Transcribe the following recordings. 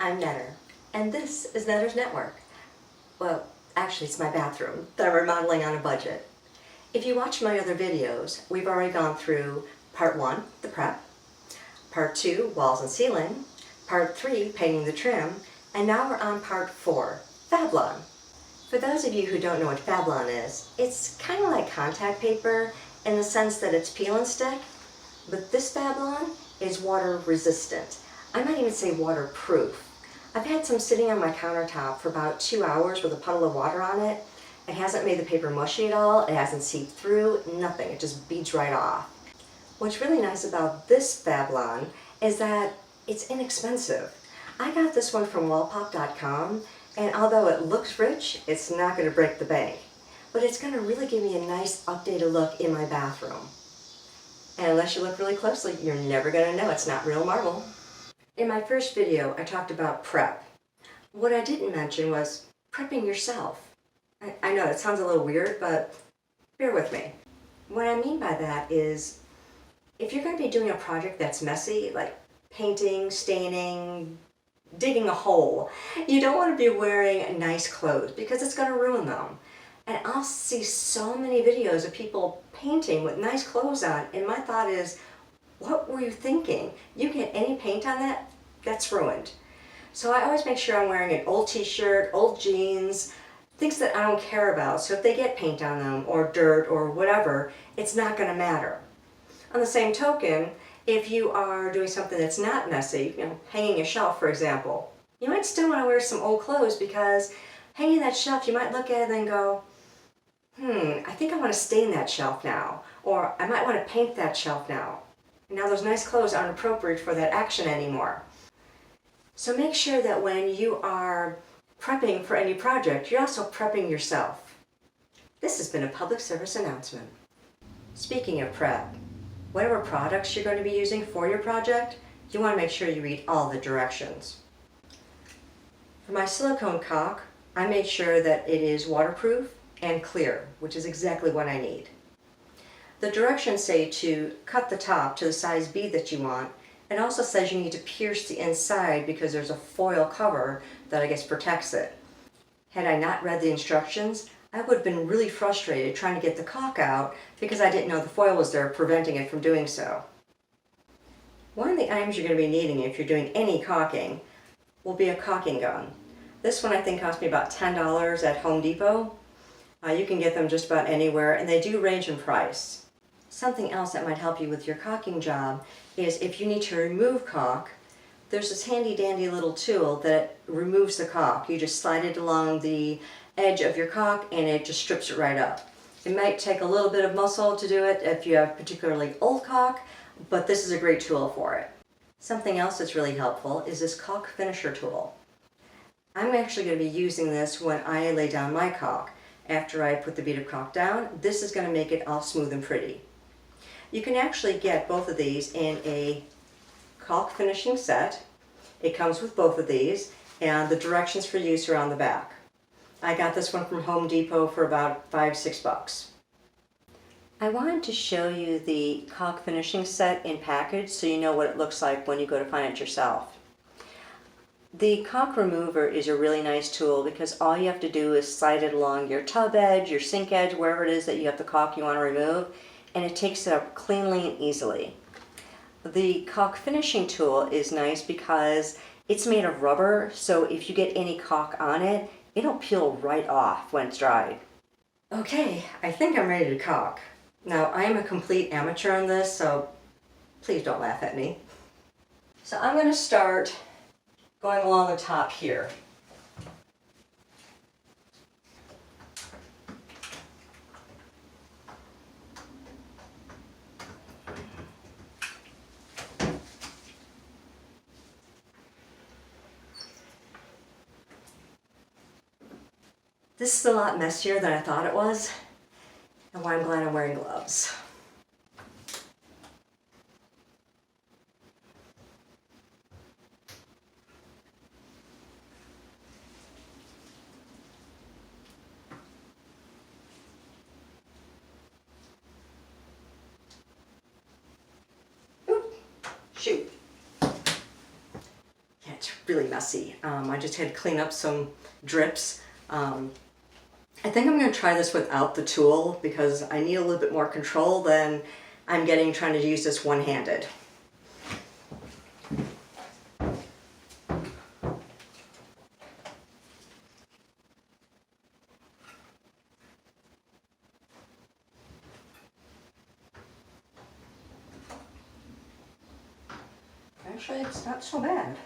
I'm Netter, and this is Netter's Network. Well, actually it's my bathroom that I'm remodeling on a budget. If you watch my other videos, we've already gone through Part 1, the prep, Part 2, walls and ceiling, Part 3, painting the trim, and now we're on Part 4, Fablon. For those of you who don't know what Fablon is, it's kind of like contact paper in the sense that it's peel and stick, but this Fablon is water resistant. I might even say waterproof. I've had some sitting on my countertop for about 2 hours with a puddle of water on it. It hasn't made the paper mushy at all, it hasn't seeped through, nothing, it just beads right off. What's really nice about this Fablon is that it's inexpensive. I got this one from WALLPOP.com, and although it looks rich, it's not going to break the bank. But it's going to really give me a nice updated look in my bathroom. And unless you look really closely, you're never going to know it's not real marble. In my first video, I talked about prep. What I didn't mention was prepping yourself. I know it sounds a little weird, but bear with me. What I mean by that is, if you're going to be doing a project that's messy, like painting, staining, digging a hole, you don't want to be wearing nice clothes because it's going to ruin them. And I'll see so many videos of people painting with nice clothes on, and my thought is, what were you thinking? You get any paint on that, that's ruined. So I always make sure I'm wearing an old t-shirt, old jeans, things that I don't care about. So if they get paint on them or dirt or whatever, it's not going to matter. On the same token, if you are doing something that's not messy, hanging a shelf for example, you might still want to wear some old clothes because hanging that shelf, you might look at it and go, I think I want to stain that shelf now, or I might want to paint that shelf now. Now those nice clothes aren't appropriate for that action anymore. So make sure that when you are prepping for any project, you're also prepping yourself. This has been a public service announcement. Speaking of prep, whatever products you're going to be using for your project, you want to make sure you read all the directions. For my silicone caulk, I made sure that it is waterproof and clear, which is exactly what I need. The directions say to cut the top to the size bead that you want. It also says you need to pierce the inside because there's a foil cover that I guess protects it. Had I not read the instructions, I would have been really frustrated trying to get the caulk out because I didn't know the foil was there preventing it from doing so. One of the items you're going to be needing if you're doing any caulking will be a caulking gun. This one I think cost me about $10 at Home Depot. You can get them just about anywhere, and they do range in price. Something else that might help you with your caulking job is if you need to remove caulk, there's this handy dandy little tool that removes the caulk. You just slide it along the edge of your caulk and it just strips it right up. It might take a little bit of muscle to do it if you have particularly old caulk, but this is a great tool for it. Something else that's really helpful is this caulk finisher tool. I'm actually going to be using this when I lay down my caulk. After I put the bead of caulk down, this is going to make it all smooth and pretty. You can actually get both of these in a caulk finishing set. It comes with both of these, and the directions for use are on the back. I got this one from Home Depot for about $5-6. I wanted to show you the caulk finishing set in package so you know what it looks like when you go to find it yourself. The caulk remover is a really nice tool because all you have to do is slide it along your tub edge, your sink edge, wherever it is that you have the caulk you want to remove, and it takes it up cleanly and easily. The caulk finishing tool is nice because it's made of rubber, so if you get any caulk on it, it'll peel right off when it's dried. Okay, I think I'm ready to caulk. Now, I am a complete amateur on this, so please don't laugh at me. So I'm going to start going along the top here. This is a lot messier than I thought it was, and why I'm glad I'm wearing gloves. really messy. I just had to clean up some drips. I think I'm going to try this without the tool because I need a little bit more control than I'm getting trying to use this one-handed. Actually, it's not so bad.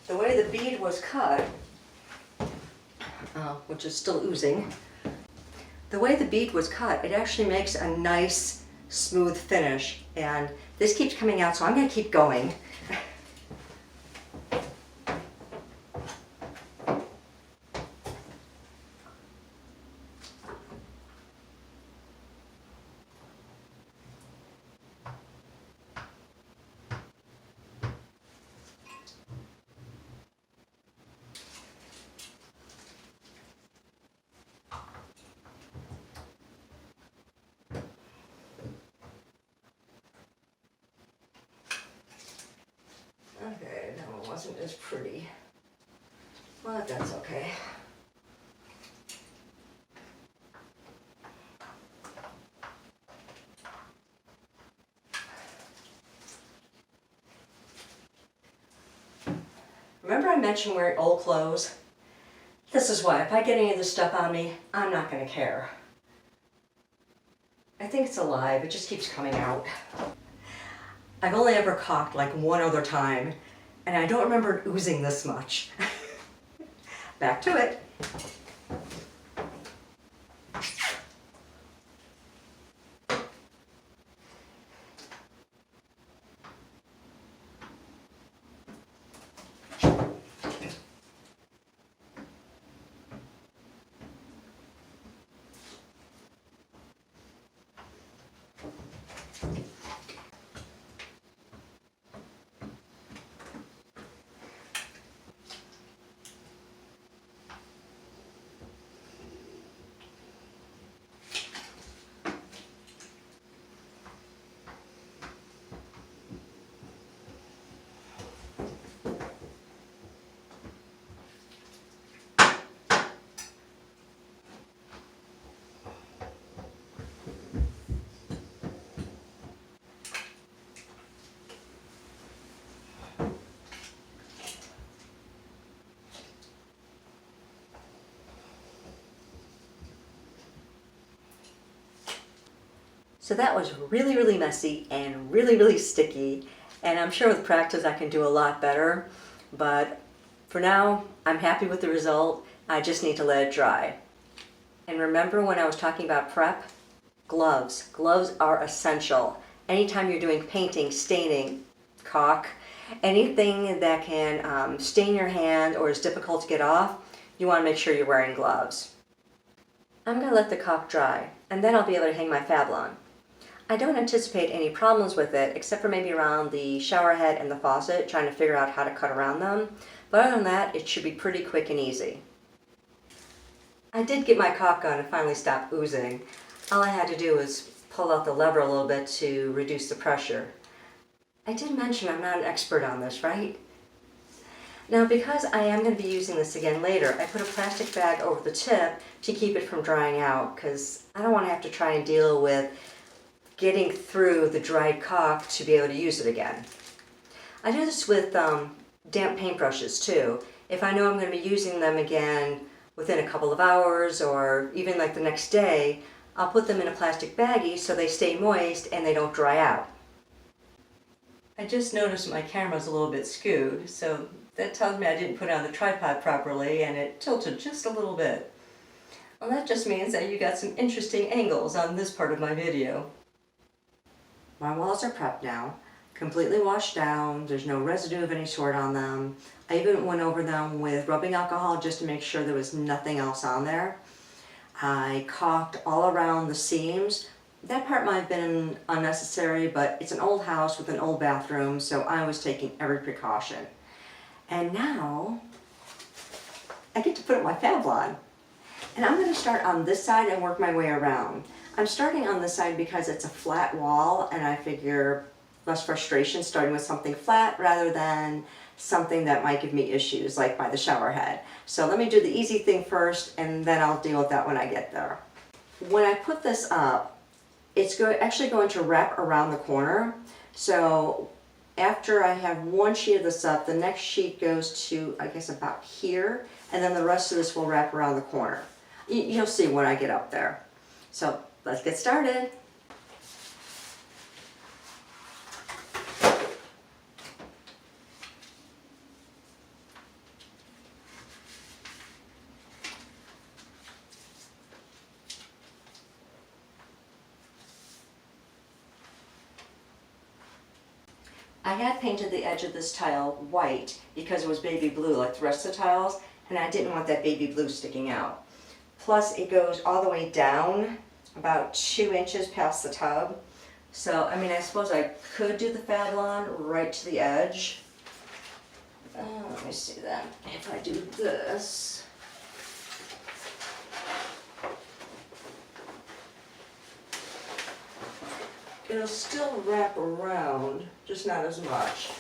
The way the bead was cut, which is still oozing, the way the bead was cut, it actually makes a nice smooth finish, and this keeps coming out, so I'm going to keep going. Okay, no, it wasn't as pretty, but that's okay. Remember I mentioned wearing old clothes? This is why, if I get any of this stuff on me, I'm not going to care. I think it's alive, it just keeps coming out. I've only ever caulked like one other time, and I don't remember it oozing this much. Back to it. So that was really, really messy and really, really sticky. And I'm sure with practice I can do a lot better. But for now, I'm happy with the result. I just need to let it dry. And remember when I was talking about prep? Gloves. Gloves are essential. Anytime you're doing painting, staining, caulk, anything that can stain your hand or is difficult to get off, you want to make sure you're wearing gloves. I'm going to let the caulk dry, and then I'll be able to hang my Fablon. I don't anticipate any problems with it, except for maybe around the shower head and the faucet, trying to figure out how to cut around them. But other than that, it should be pretty quick and easy. I did get my caulk gun and finally stopped oozing. All I had to do was pull out the lever a little bit to reduce the pressure. I did mention I'm not an expert on this, right? Now, because I am going to be using this again later, I put a plastic bag over the tip to keep it from drying out, because I don't want to have to try and deal with getting through the dried caulk to be able to use it again. I do this with damp paintbrushes too. If I know I'm going to be using them again within a couple of hours or even like the next day, I'll put them in a plastic baggie so they stay moist and they don't dry out. I just noticed my camera's a little bit skewed, so that tells me I didn't put it on the tripod properly and it tilted just a little bit. Well, that just means that you got some interesting angles on this part of my video. My walls are prepped now, completely washed down, there's no residue of any sort on them. I even went over them with rubbing alcohol just to make sure there was nothing else on there. I caulked all around the seams That part might have been unnecessary, but it's an old house with an old bathroom, so I was taking every precaution. And now I get to put up my Fablon. And I'm going to start on this side and work my way around. I'm starting on this side because it's a flat wall, and I figure less frustration starting with something flat rather than something that might give me issues, like by the shower head. So let me do the easy thing first, and then I'll deal with that when I get there. When I put this up, it's actually going to wrap around the corner. So after I have one sheet of this up, the next sheet goes to, I guess, about here, and then the rest of this will wrap around the corner. You'll see when I get up there. So let's get started. I had painted the edge of this tile white because it was baby blue like the rest of the tiles, and I didn't want that baby blue sticking out. Plus it goes all the way down about 2 inches past the tub. So, I mean, I suppose I could do the Fablon right to the edge. Let me see then, if I do this. It'll still wrap around, just not as much.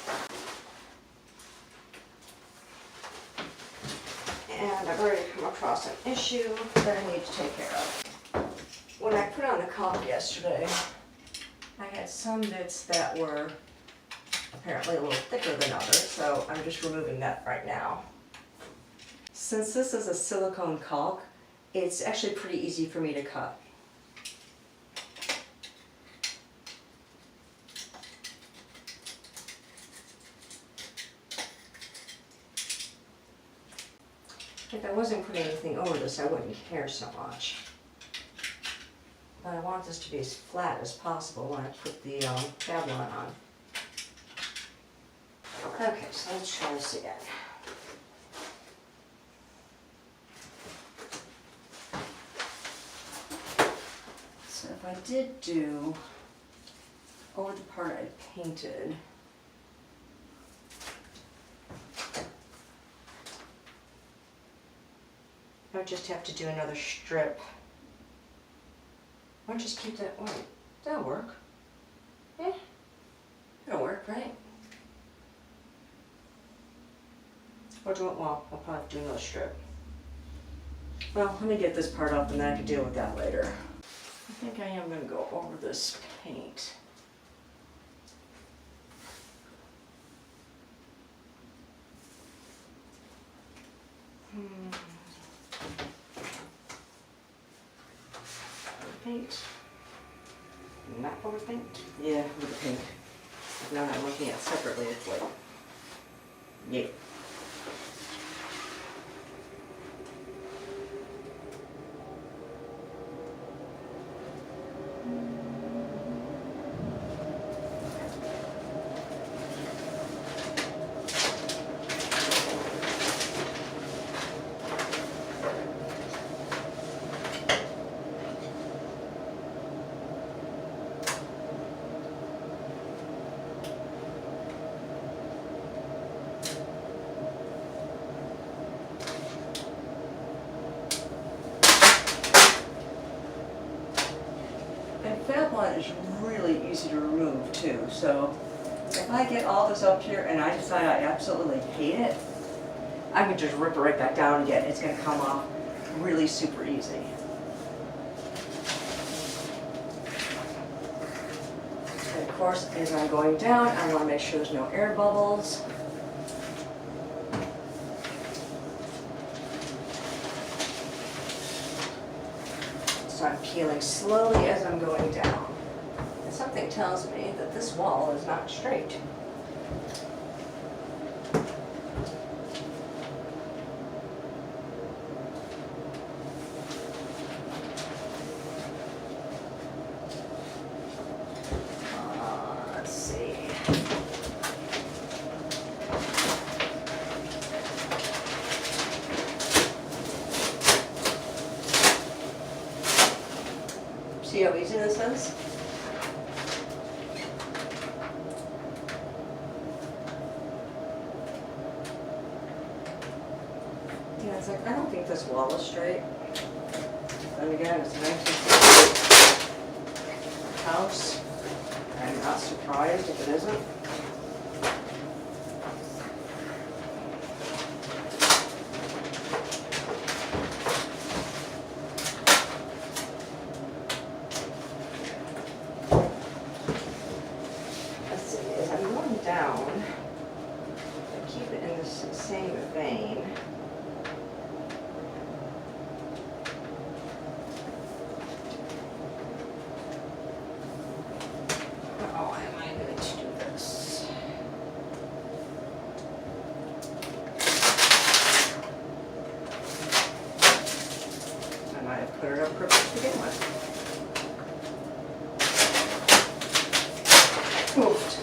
And I've already come across an issue that I need to take care of. When I put on the caulk yesterday, I had some bits that were apparently a little thicker than others, so I'm just removing that right now. Since this is a silicone caulk, it's actually pretty easy for me to cut. If I wasn't putting anything over this, I wouldn't care so much. But I want this to be as flat as possible when I put the Fablon on. Okay, so let's try this again. So if I did do over the part I painted, I would just have to do another strip. Or just keep that white. That'll work. Yeah, it'll work, right? Or do it, well, I'll probably have to do another strip. Well, let me get this part up and then I can deal with that later. I think I am going to go over this paint. Paint. Not over paint? Yeah, with the pink. Now that I'm looking at it separately, it's like, yeah. Fablon is really easy to remove too, so if I get all this up here and I decide I absolutely hate it, I can just rip it right back down again. It's going to come off really super easy. And of course, as I'm going down, I want to make sure there's no air bubbles. So I'm peeling slowly as I'm going down. And something tells me that this wall is not straight. Let's see. See how easy this is? this. Yeah, it's like, I don't think this wall is straight. And again, it's a 1960s house. I'm not surprised if it isn't. Let's see, as I'm going down, I keep it in this same vein. Put it up perfect to begin with. Moved.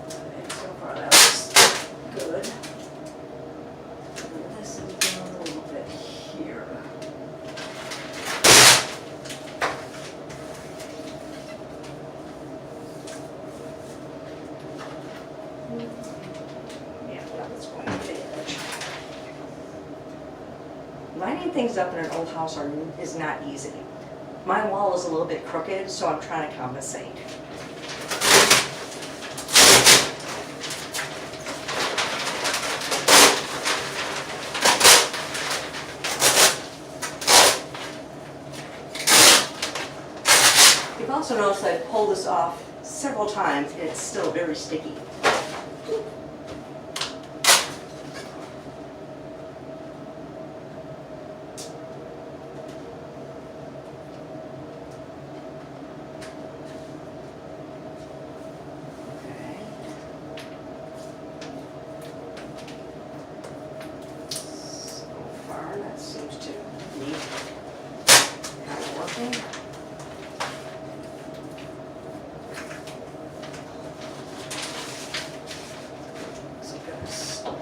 Okay, so far that looks good. This is doing a little bit here. Lining things up in an old house is not easy. My wall is a little bit crooked, so I'm trying to compensate. You've also noticed that I pulled this off several times and it's still very sticky.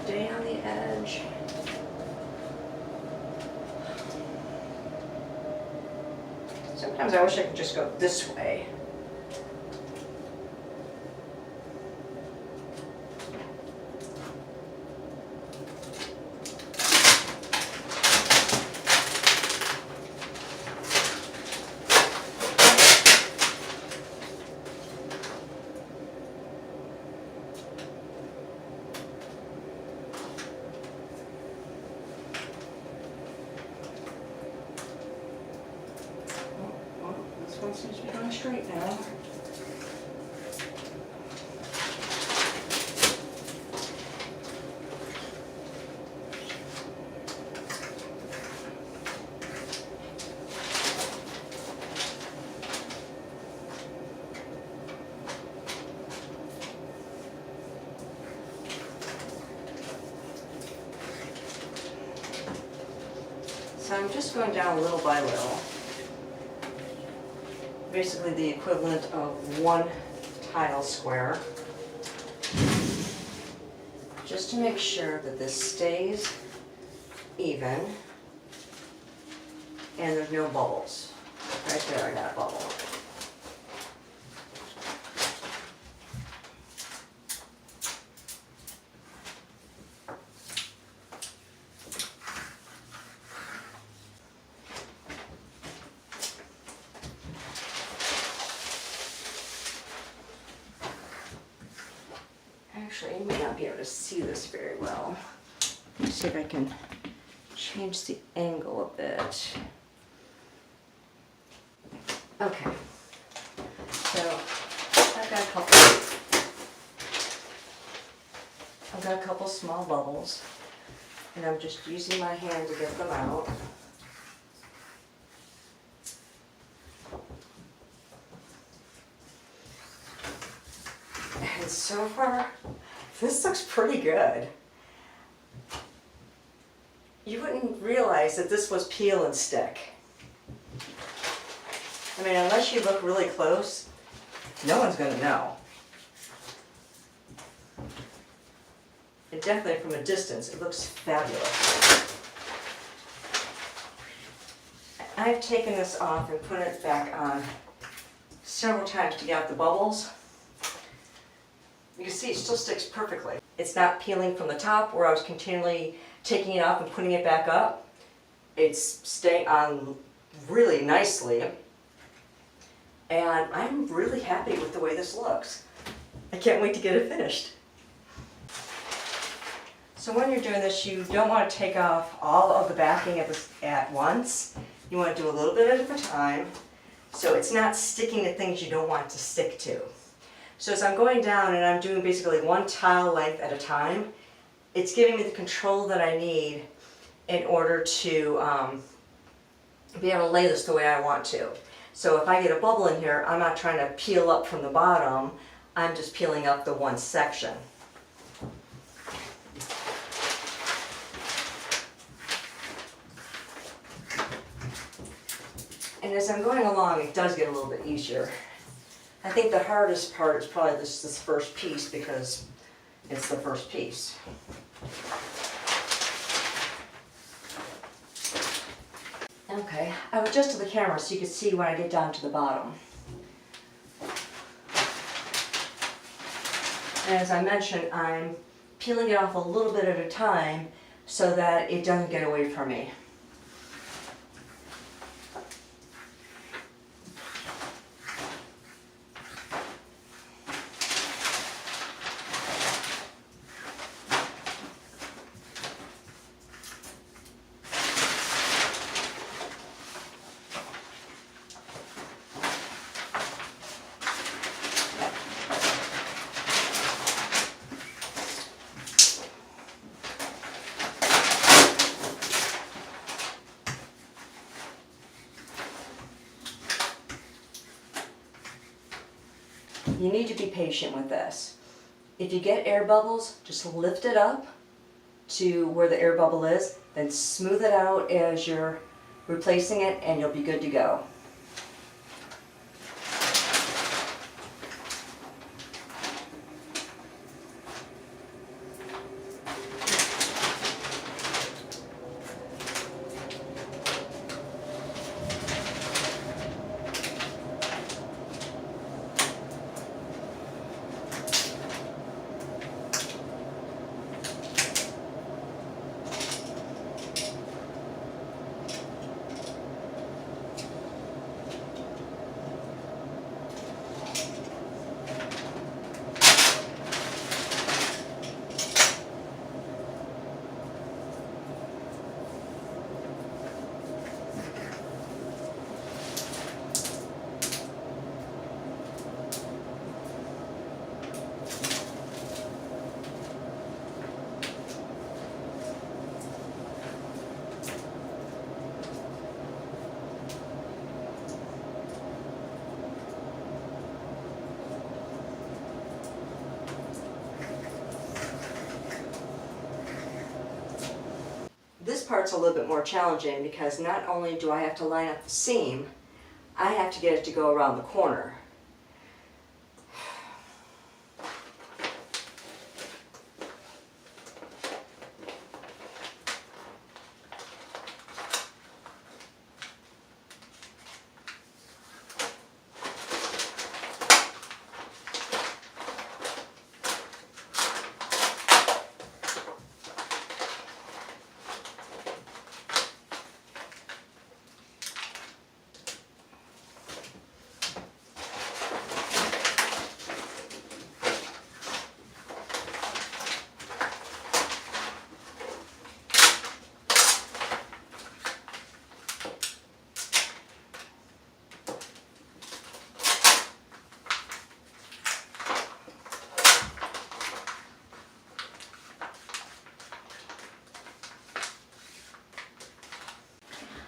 Stay on the edge. Sometimes I wish I could just go this way. This one seems to be going straight now. So I'm just going down little by little. Basically the equivalent of one tile square. Just to make sure that this stays even and there's no bubbles. Right there, I got a bubble. Actually, you may not be able to see this very well. Let's see if I can change the angle a bit. Okay, so I've got a couple small bubbles, and I'm just using my hand to get them out. And so far, this looks pretty good. You wouldn't realize that this was peel and stick. I mean, unless you look really close, no one's going to know. And definitely from a distance, it looks fabulous. I've taken this off and put it back on several times to get out the bubbles. You can see it still sticks perfectly. It's not peeling from the top where I was continually taking it off and putting it back up. It's staying on really nicely. And I'm really happy with the way this looks. I can't wait to get it finished. So when you're doing this, you don't want to take off all of the backing at once. You want to do a little bit at a time, so it's not sticking to things you don't want it to stick to. So as I'm going down and I'm doing basically one tile length at a time, it's giving me the control that I need in order to be able to lay this the way I want to. So if I get a bubble in here, I'm not trying to peel up from the bottom, I'm just peeling up the one section. And as I'm going along, it does get a little bit easier. I think the hardest part is probably this first piece because it's the first piece. Okay, I would adjust to the camera so you can see when I get down to the bottom. And as I mentioned, I'm peeling it off a little bit at a time so that it doesn't get away from me. You need to be patient with this. If you get air bubbles, just lift it up to where the air bubble is, then smooth it out as you're replacing it and you'll be good to go. This part's a little bit more challenging because not only do I have to line up the seam, I have to get it to go around the corner.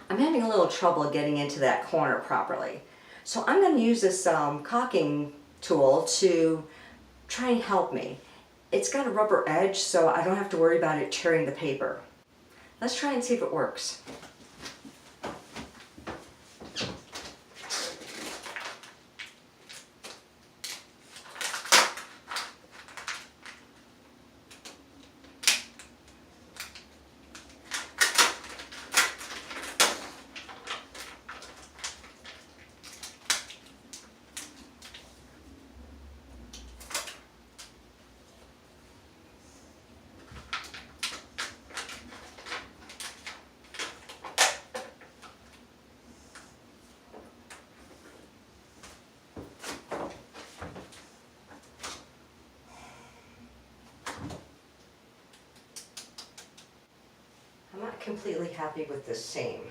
I'm having a little trouble getting into that corner properly. So I'm going to use this caulking tool to try and help me. It's got a rubber edge, so I don't have to worry about it tearing the paper. Let's try and see if it works. completely happy with this seam.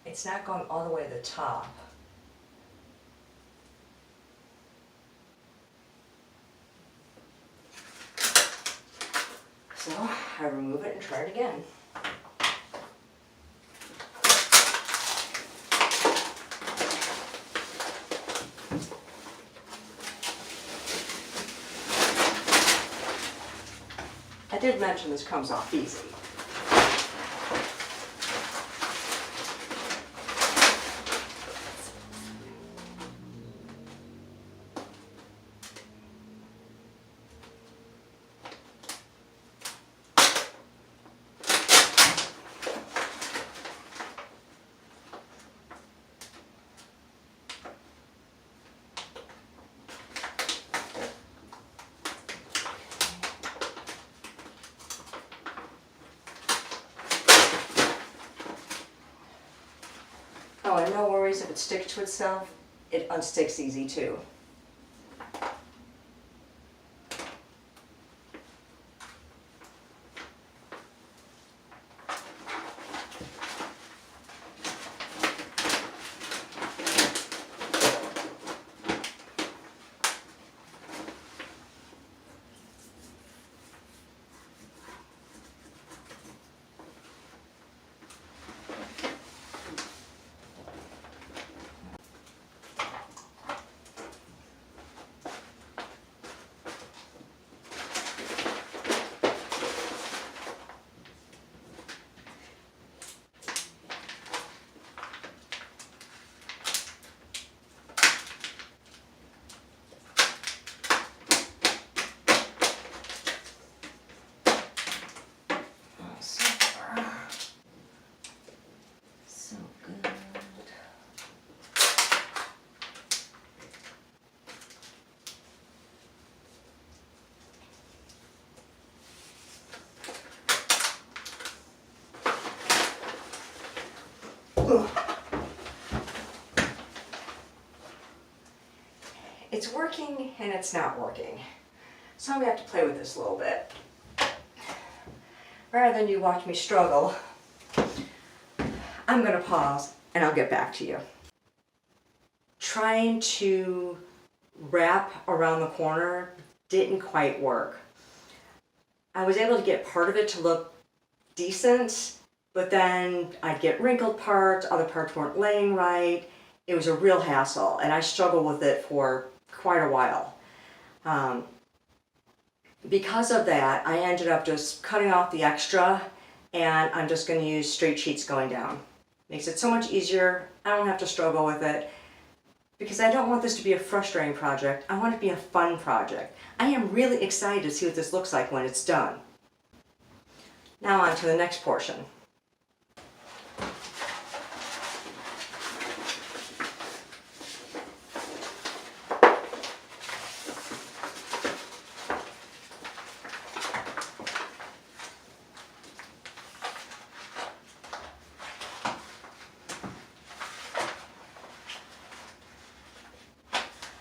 It's not going all the way to the top. So I remove it and try it again. I did mention this comes off easy. Oh, and no worries if it sticks to itself, it unsticks easy too. It's working and it's not working. So I'm gonna have to play with this a little bit. Rather than you watch me struggle, I'm gonna pause and I'll get back to you. Trying to wrap around the corner didn't quite work. I was able to get part of it to look decent, but then I'd get wrinkled parts, other parts weren't laying right. It was a real hassle, and I struggled with it for quite a while. Because of that, I ended up just cutting off the extra, and I'm just going to use straight sheets going down. Makes it so much easier. I don't have to struggle with it, because I don't want this to be a frustrating project. I want it to be a fun project. I am really excited to see what this looks like when it's done. Now on to the next portion.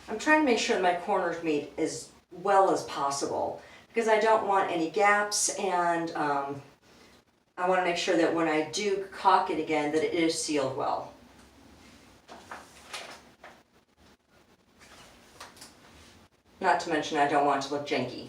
I'm trying to make sure that my corners meet as well as possible because I don't want any gaps, and I want to make sure that when I do caulk it again that it is sealed well. Not to mention I don't want it to look janky.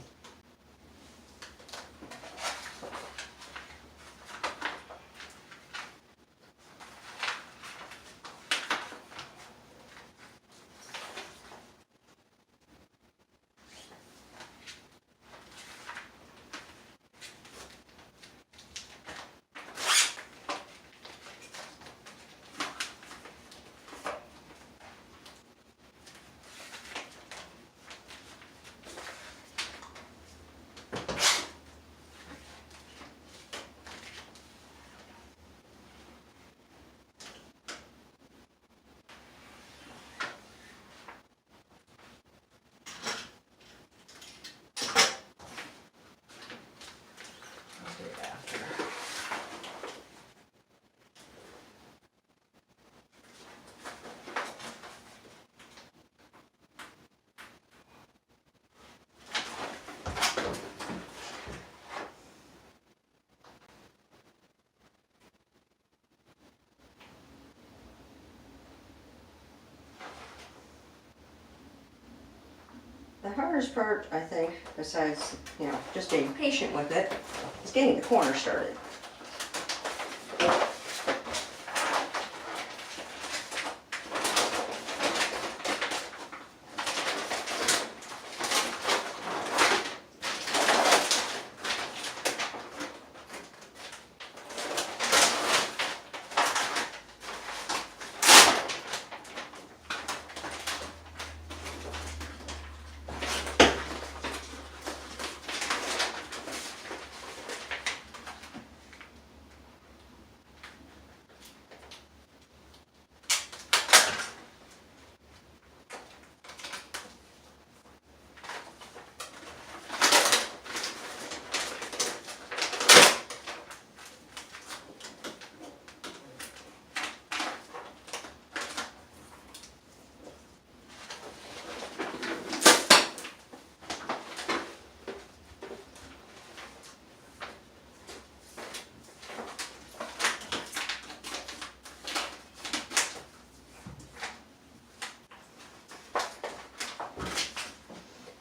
The hardest part, I think, besides, just being patient with it, is getting the corner started.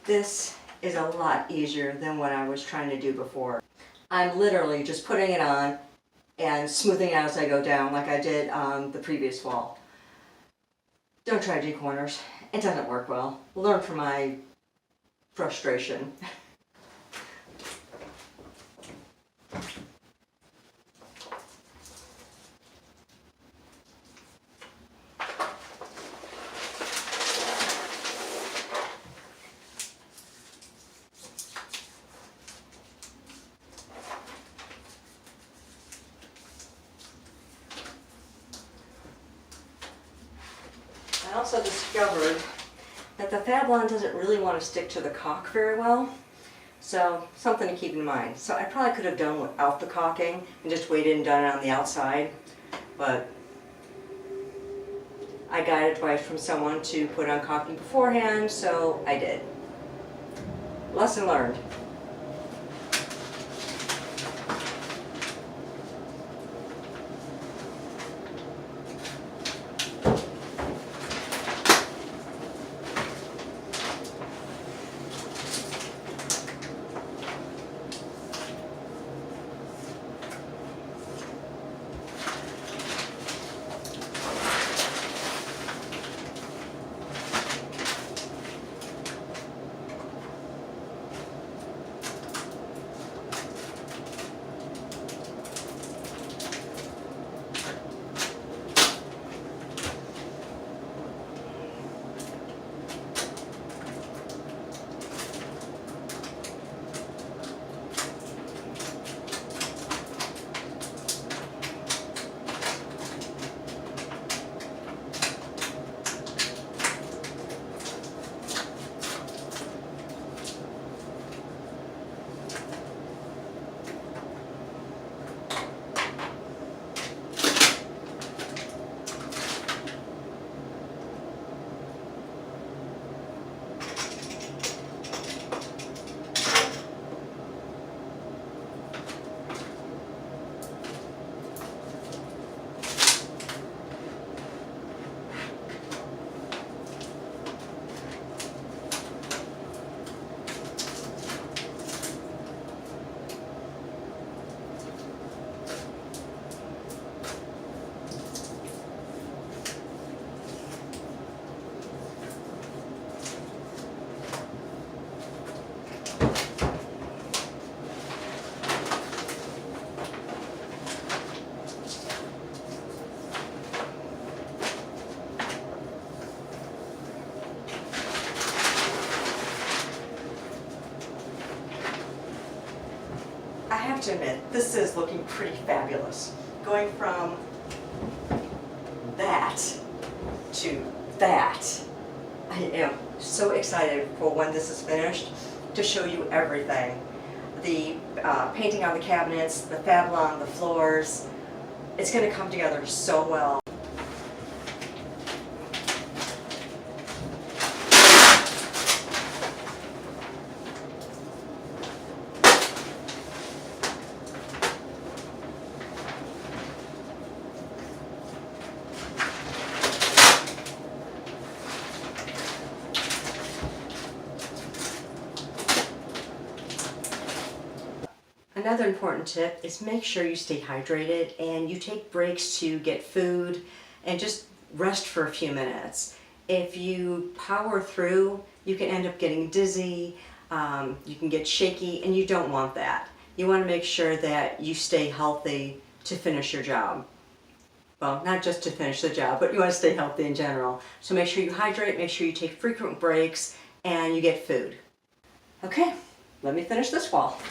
This is a lot easier than what I was trying to do before. I'm literally just putting it on and smoothing it out as I go down like I did on the previous wall. Don't try to do corners. It doesn't work well. Learn from my frustration. I also discovered that the Fablon doesn't really want to stick to the caulk very well, so something to keep in mind. So I probably could have done without the caulking and just waited and done it on the outside, but I got advice from someone to put on caulking beforehand, so I did. Lesson learned. I have to admit, this is looking pretty fabulous. Going from that to that. I am so excited for when this is finished to show you everything. The painting on the cabinets, the Fablon, the floors. It's going to come together so well. another important tip is make sure you stay hydrated and you take breaks to get food and just rest for a few minutes. If you power through, you can end up getting dizzy, you can get shaky, and you don't want that. You want to make sure that you stay healthy to finish your job. Well, not just to finish the job, but you want to stay healthy in general. So make sure you hydrate, make sure you take frequent breaks, and you get food. Okay, let me finish this wall.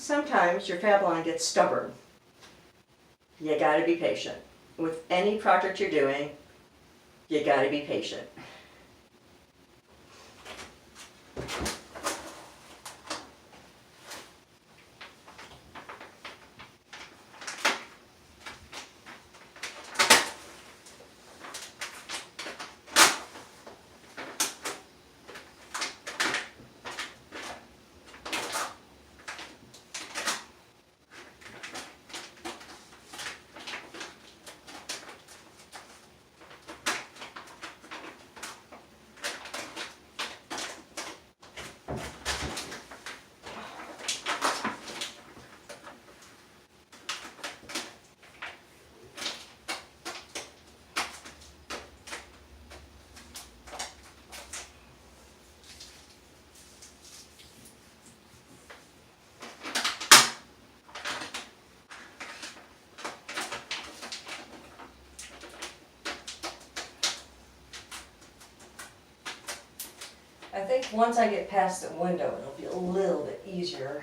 Sometimes your Fablon gets stubborn. You gotta be patient. With any project you're doing, you gotta be patient. I think once I get past the window, it'll be a little bit easier.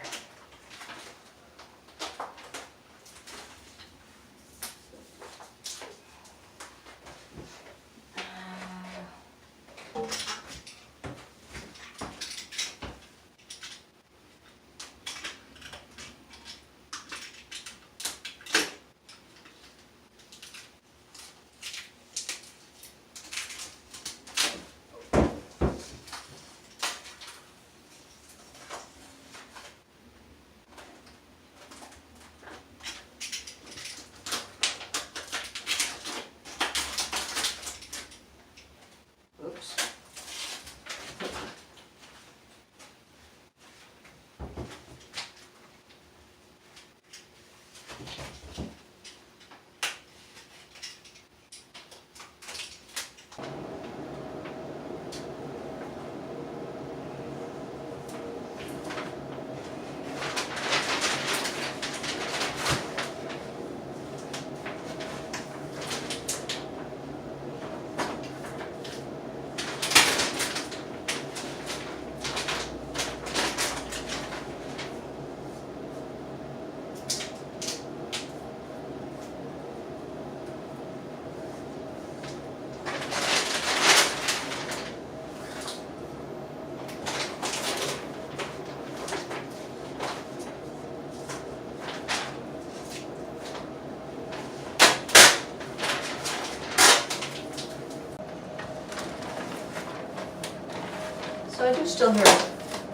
So I do still hear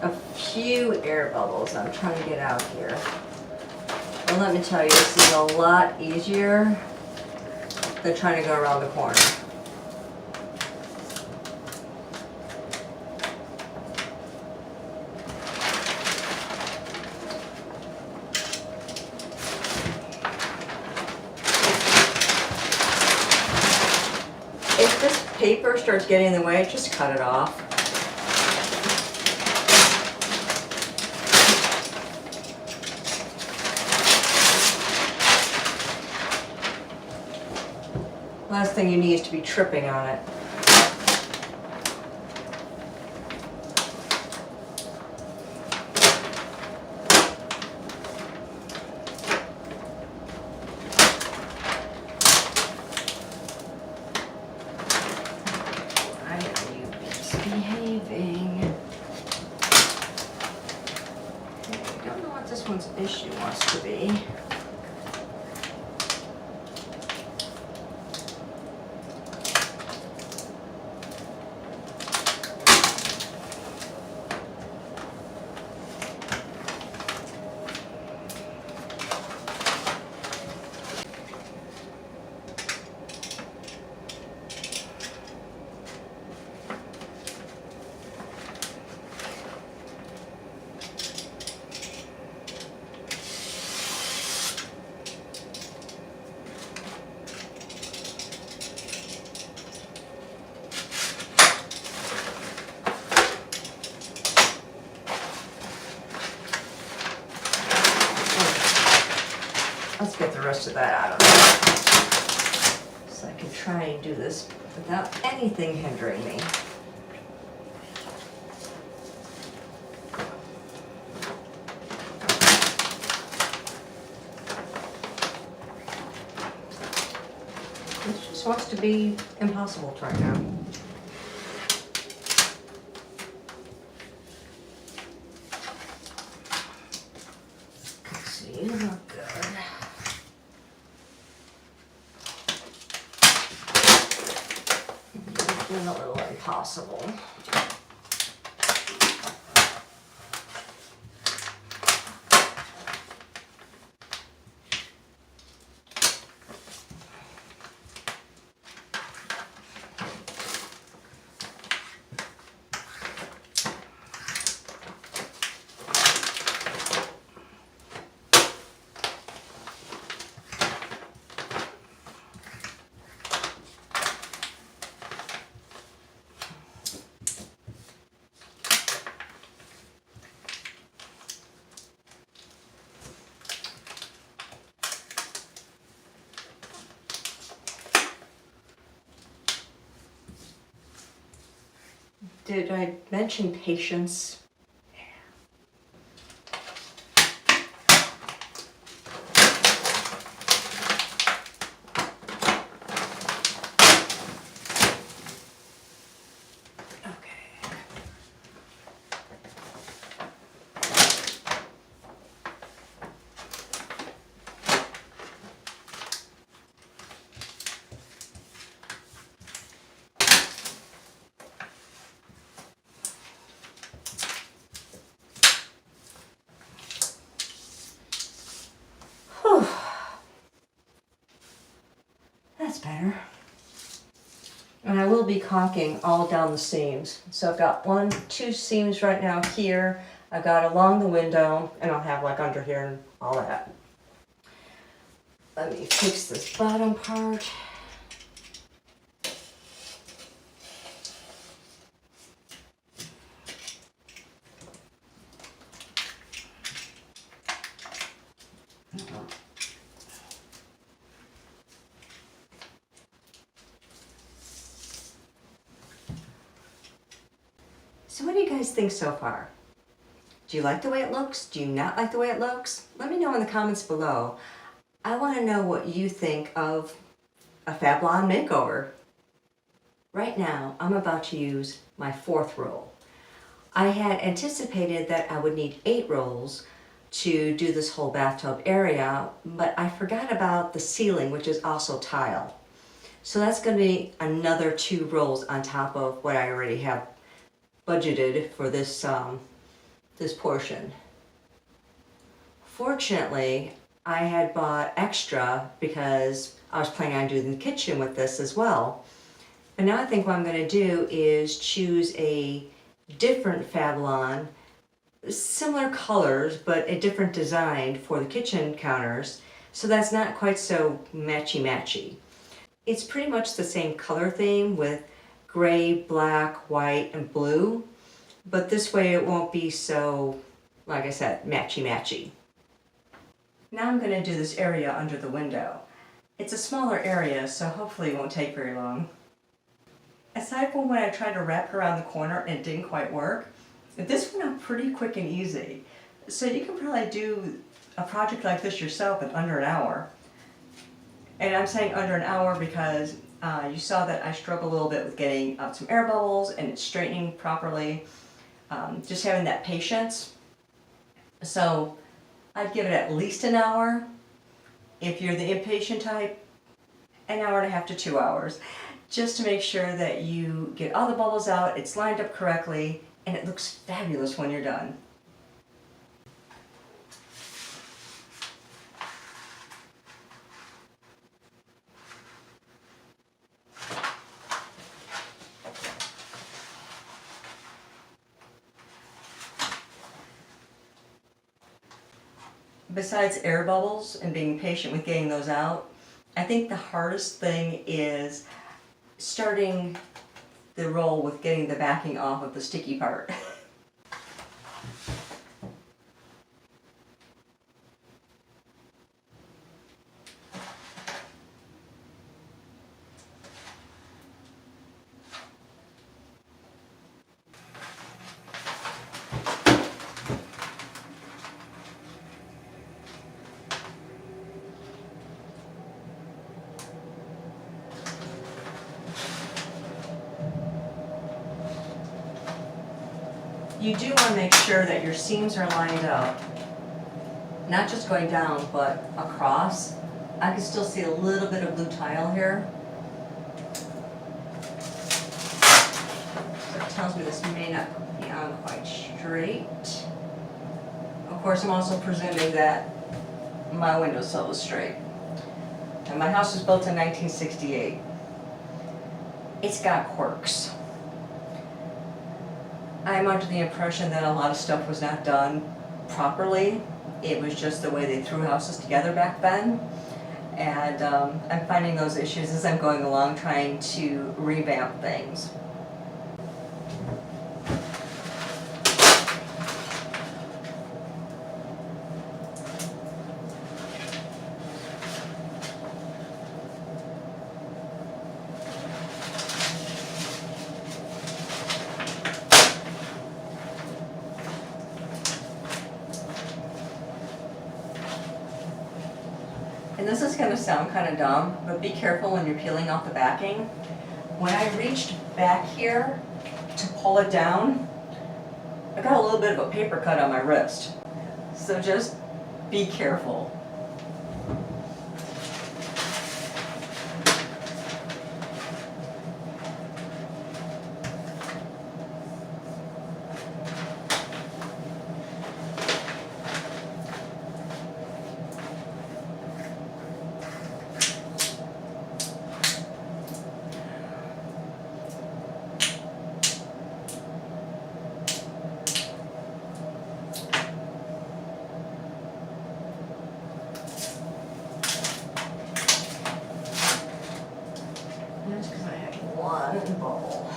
a few air bubbles I'm trying to get out here. And let me tell you, this is a lot easier than trying to go around the corner. If this paper starts getting in the way, just cut it off. Last thing you need is to be tripping on it. this one's issue wants to be. Let's get the rest of that out of there, so I can try and do this without anything hindering me. This just wants to be impossible right now. See, not good. A little impossible. Did I mention patience? That's better. And I will be caulking all down the seams. So I've got 2 seams right now here. I've got along the window, and I'll have like under here and all that. Let me fix this bottom part. So what do you guys think so far? Do you like the way it looks? Do you not like the way it looks? Let me know in the comments below. I want to know what you think of a Fablon makeover. Right now, I'm about to use my 4th roll. I had anticipated that I would need 8 rolls to do this whole bathtub area, but I forgot about the ceiling, which is also tile. So that's going to be another 2 rolls on top of what I already have budgeted for this this portion. Fortunately, I had bought extra because I was planning on doing the kitchen with this as well. But now I think what I'm going to do is choose a different Fablon, similar colors but a different design for the kitchen counters, so that's not quite so matchy-matchy. It's pretty much the same color theme with gray, black, white, and blue, but this way it won't be so, like I said, matchy-matchy. Now I'm going to do this area under the window. It's a smaller area, so hopefully it won't take very long. Aside from when I tried to wrap it around the corner and it didn't quite work, this went out pretty quick and easy. So you can probably do a project like this yourself in under an hour. And I'm saying under an hour because you saw that I struggle a little bit with getting out some air bubbles and it's straightening properly. Just having that patience. So I'd give it at least an hour. If you're the impatient type, an hour and a half to 2 hours, just to make sure that you get all the bubbles out, it's lined up correctly, and it looks fabulous when you're done. Besides air bubbles and being patient with getting those out, I think the hardest thing is starting the roll with getting the backing off of the sticky part. You do want to make sure that your seams are lined up, not just going down, but across. I can still see a little bit of blue tile here. So it tells me this may not be on quite straight. Of course, I'm also presuming that my windowsill is straight. And my house was built in 1968. It's got quirks. I'm under the impression that a lot of stuff was not done properly. It was just the way they threw houses together back then. And I'm finding those issues as I'm going along, trying to revamp things. And this is going to sound kind of dumb, but be careful when you're peeling off the backing. When I reached back here to pull it down, I got a little bit of a paper cut on my wrist. So just be careful. That's because I had one bubble.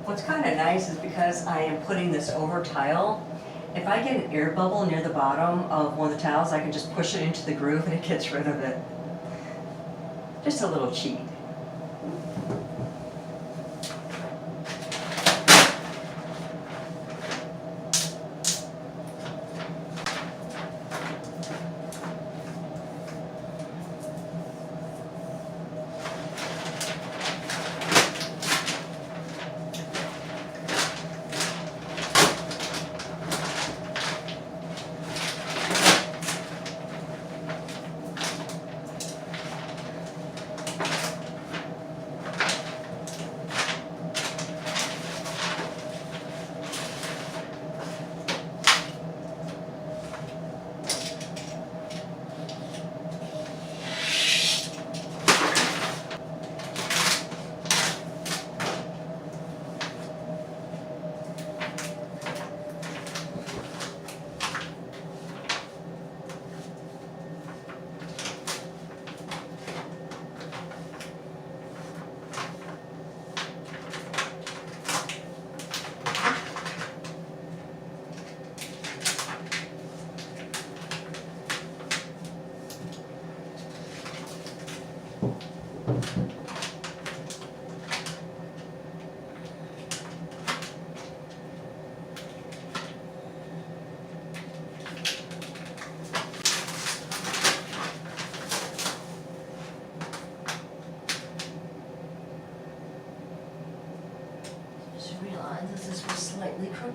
What's kind of nice is because I am putting this over tile, if I get an air bubble near the bottom of one of the tiles, I can just push it into the groove and it gets rid of it. Just a little cheat.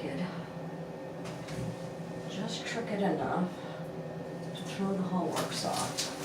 crooked. Just crooked enough to throw the whole works off.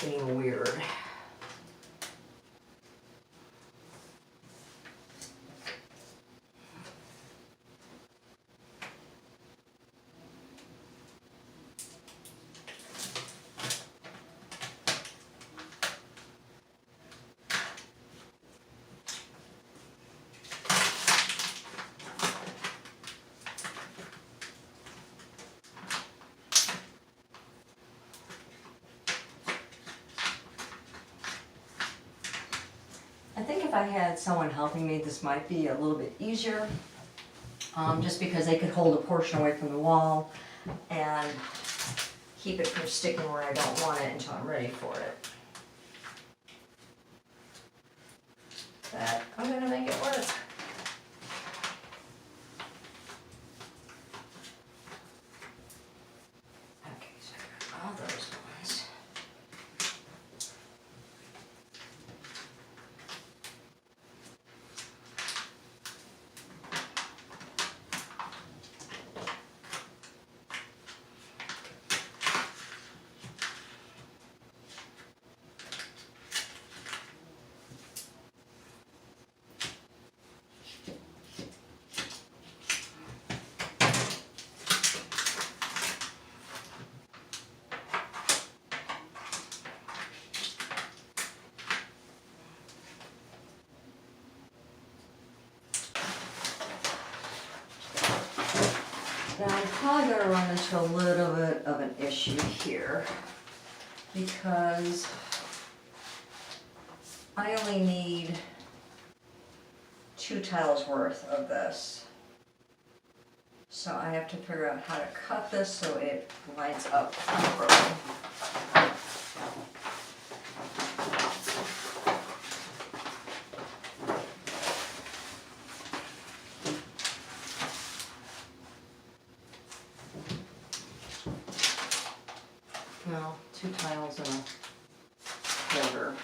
Being weird. I think if I had someone helping me, this might be a little bit easier, just because they could hold a portion away from the wall and keep it from sticking where I don't want it until I'm ready for it. But I'm gonna make it work. Okay, so I got all those ones. Now I'm probably going to run into a little bit of an issue here because I only need 2 tiles worth of this. So I have to figure out how to cut this so it lines up properly. Well, 2 tiles and a quarter.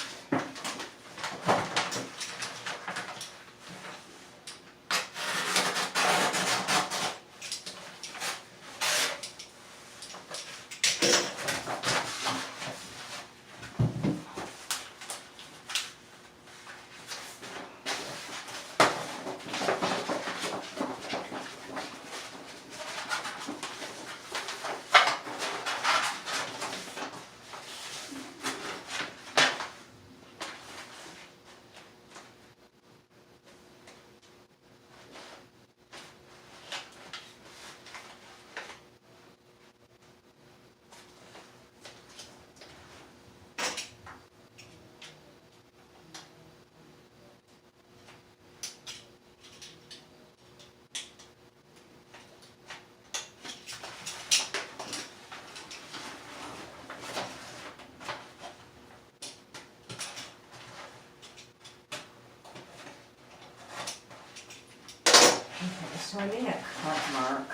So I need a cut mark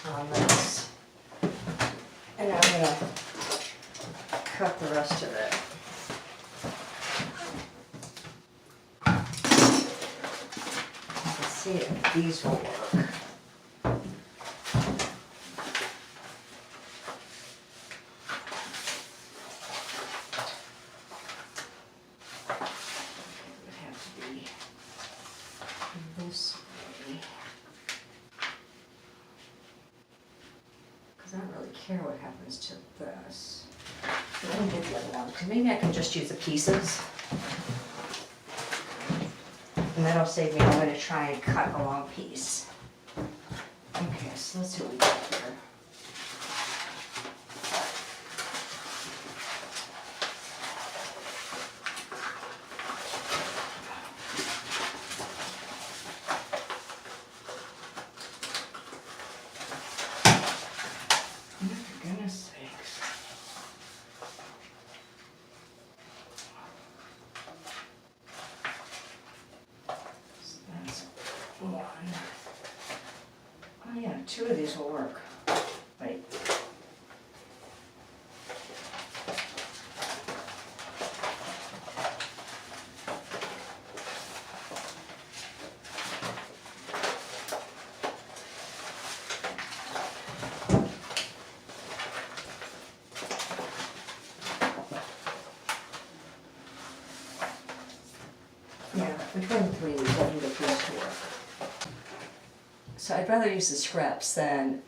on this, and I'm going to cut the rest of it. Let's see if these will work. care what happens to this. Let me get the other one, because maybe I can just use the pieces. And that'll save me having to try and cut a long piece. Okay, so let's see what we got here. For goodness sakes. So that's one. Oh yeah, 2 of these will work. Wait. Yeah, between the 3 of these, I can get these to work. So I'd rather use the scraps than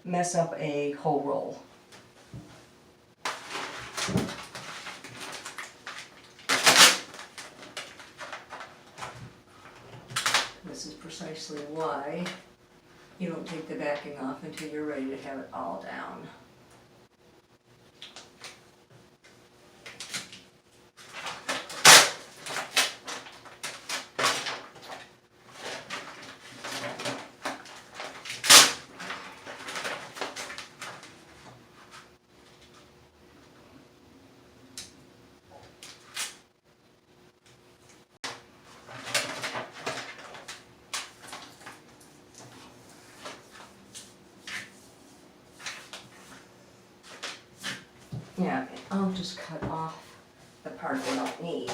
mess up a whole roll. This is precisely why you don't take the backing off until you're ready to have it all down. Yeah, I'll just cut off the part we don't need.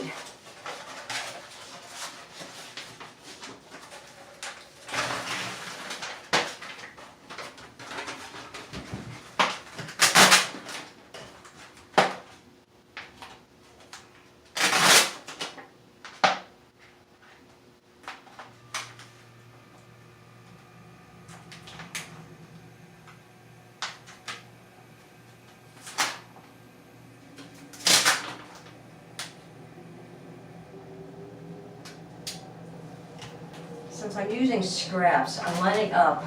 Since I'm using scraps, I'm lining up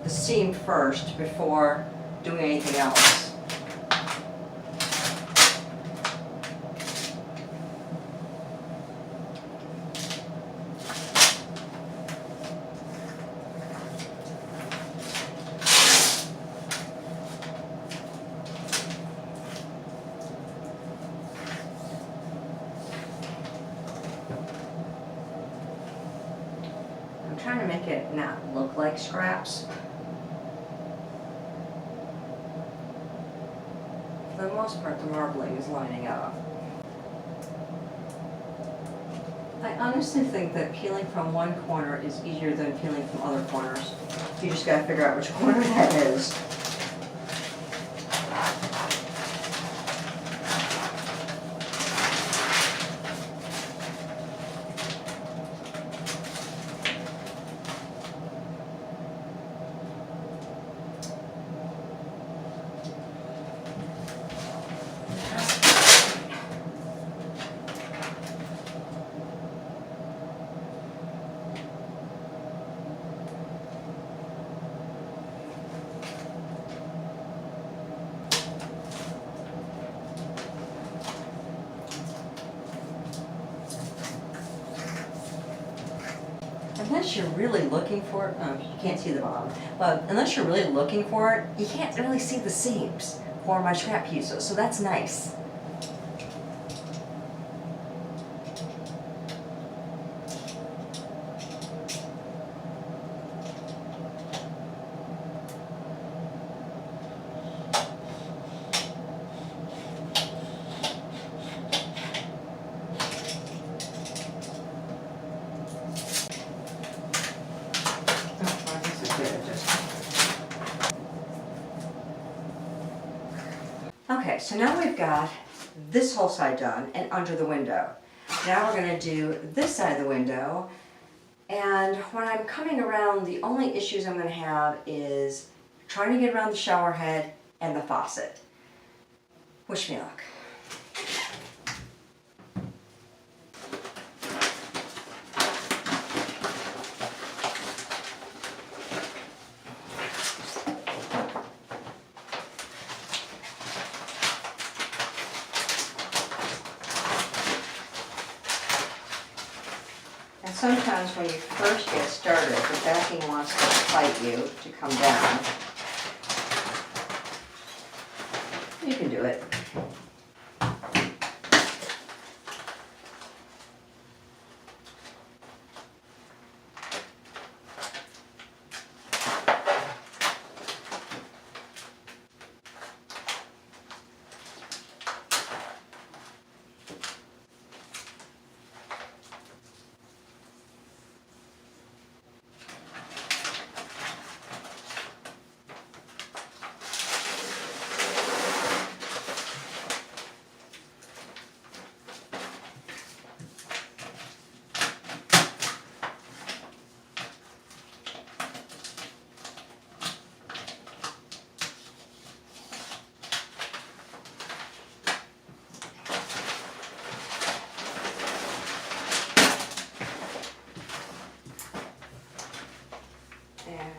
the seam first before doing anything else. I'm trying to make it not look like scraps. For the most part, the marbling is lining up. I honestly think that peeling from one corner is easier than peeling from other corners. You just gotta figure out which corner that is. Unless you're really looking for it, you can't see the bottom, but unless you're really looking for it, you can't really see the seams for my scrap pieces, so that's nice. Okay, so now we've got this whole side done and under the window. Now we're going to do this side of the window, and when I'm coming around, the only issues I'm going to have is trying to get around the shower head and the faucet. Wish me luck. And sometimes when you first get started, the backing wants to fight you to come down. You can do it.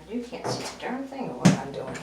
You can't see a darn thing of what I'm doing.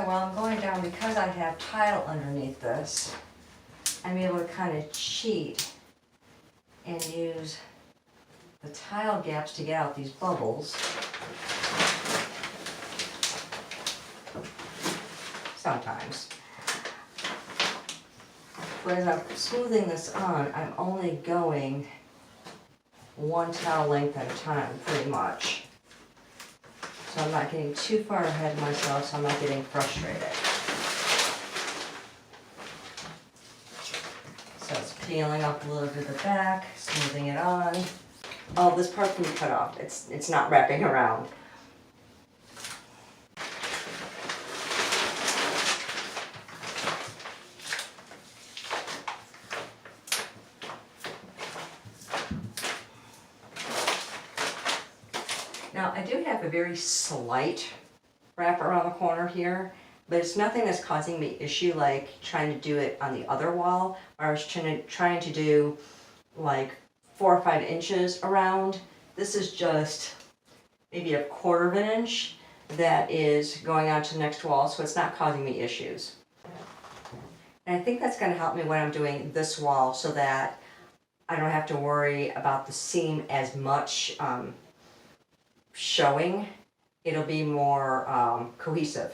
While I'm going down, because I have tile underneath this, I'm able to kind of cheat and use the tile gaps to get out these bubbles. Sometimes. But as I'm smoothing this on, I'm only going one towel length at a time, pretty much. So I'm not getting too far ahead of myself, so I'm not getting frustrated. So it's peeling up a little bit of the back, smoothing it on. Oh, this part can be cut off. It's not wrapping around. Now, I do have a very slight wrap around the corner here, but it's nothing that's causing me issue like trying to do it on the other wall, where I was trying to do like 4 or 5 inches around. This is just maybe a 1/4 of an inch that is going on to the next wall, so it's not causing me issues. And I think that's going to help me when I'm doing this wall so that I don't have to worry about the seam as much showing. It'll be more cohesive.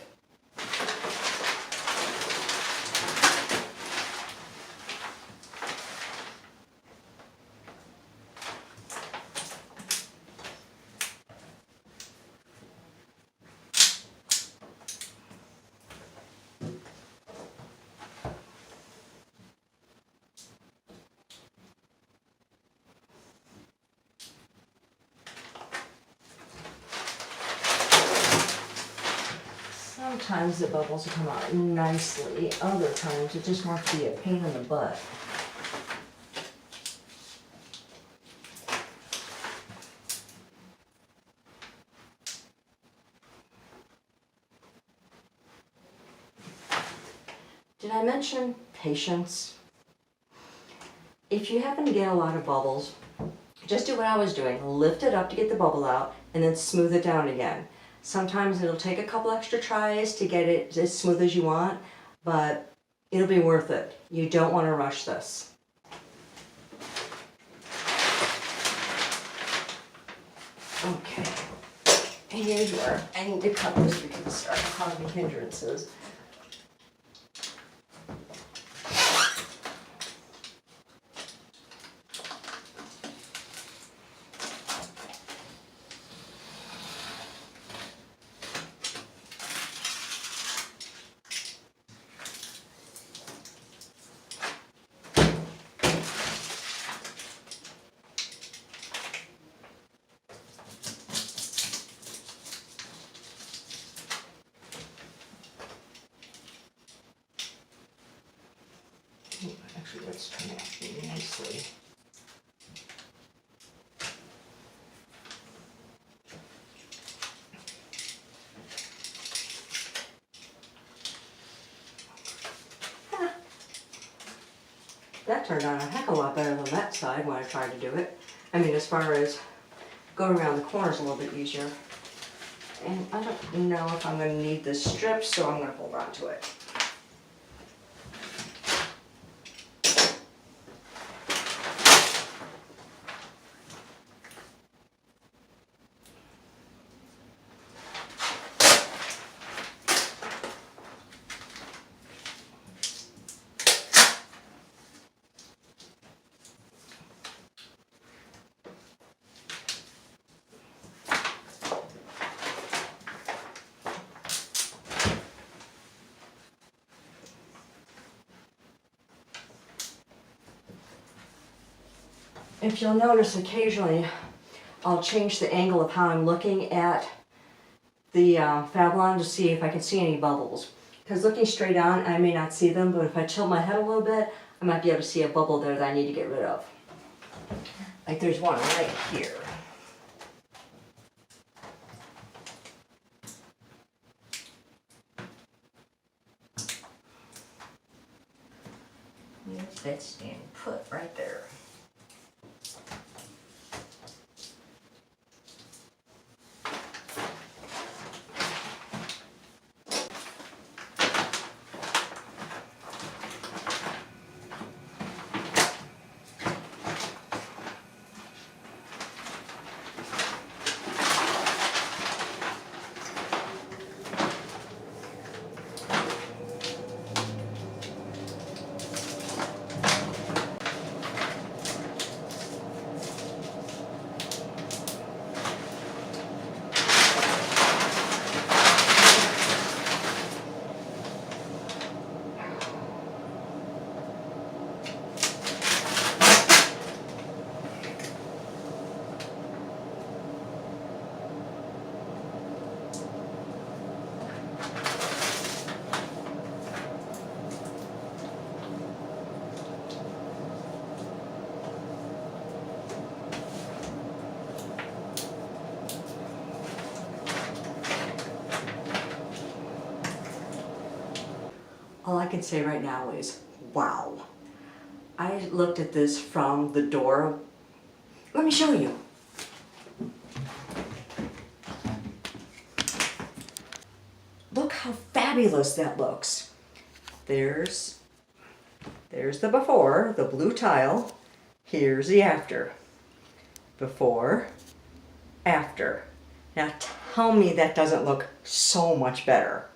Sometimes the bubbles will come out nicely, other times it just wants to be a pain in the butt. Did I mention patience? If you happen to get a lot of bubbles, just do what I was doing. Lift it up to get the bubble out and then smooth it down again. Sometimes it'll take a couple extra tries to get it as smooth as you want, but it'll be worth it. You don't want to rush this. Okay, and here's where I need to cut this because it starts causing hindrances. Actually, let's turn it nicely. That turned out a heck of a lot better than that side when I tried to do it. I mean, as far as going around the corners a little bit easier. And I don't know if I'm going to need this strip, so I'm going to hold on to it. If you'll notice, occasionally I'll change the angle of how I'm looking at the Fablon to see if I can see any bubbles. Because looking straight on, I may not see them, but if I tilt my head a little bit, I might be able to see a bubble there that I need to get rid of. Like there's one right here. That's staying put right there. All I can say right now is, wow. I looked at this from the door. Let me show you. Look how fabulous that looks. There's the before, the blue tile. Here's the after. Before, after. Now tell me that doesn't look so much better.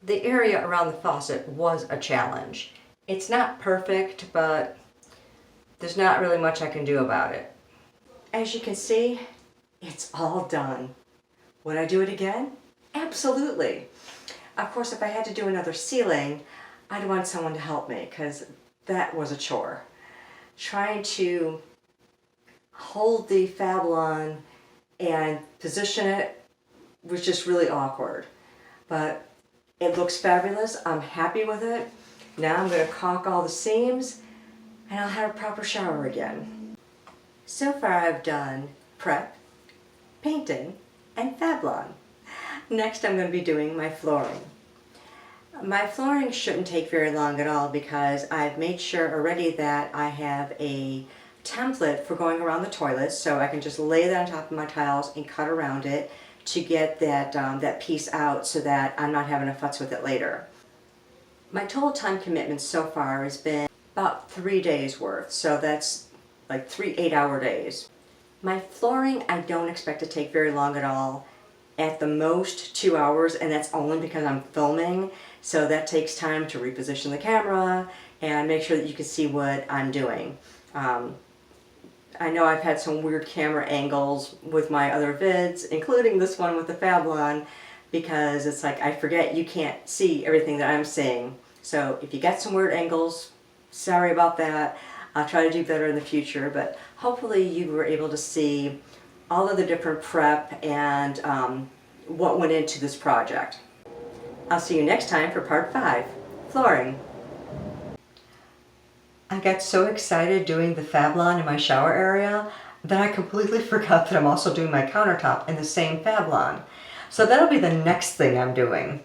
The area around the faucet was a challenge. It's not perfect, but there's not really much I can do about it. As you can see, it's all done. Would I do it again? Absolutely. Of course, if I had to do another ceiling, I'd want someone to help me because that was a chore. Trying to hold the Fablon and position it was just really awkward. But it looks fabulous. I'm happy with it. Now I'm going to caulk all the seams and I'll have a proper shower again. So far I've done prep, painting, and Fablon. Next I'm going to be doing my flooring. My flooring shouldn't take very long at all because I've made sure already that I have a template for going around the toilets, so I can just lay that on top of my tiles and cut around it to get that piece out so that I'm not having a futz with it later. My total time commitment so far has been about 3 days worth, so that's like 3 8-hour days. My flooring I don't expect to take very long at all. At the most 2 hours, and that's only because I'm filming, so that takes time to reposition the camera and make sure that you can see what I'm doing. I know I've had some weird camera angles with my other vids, including this one with the Fablon, because it's like I forget you can't see everything that I'm seeing. So if you get some weird angles, sorry about that. I'll try to do better in the future, but hopefully you were able to see all of the different prep and what went into this project. I'll see you next time for part 5, flooring. I got so excited doing the Fablon in my shower area that I completely forgot that I'm also doing my countertop in the same Fablon. So that'll be the next thing I'm doing.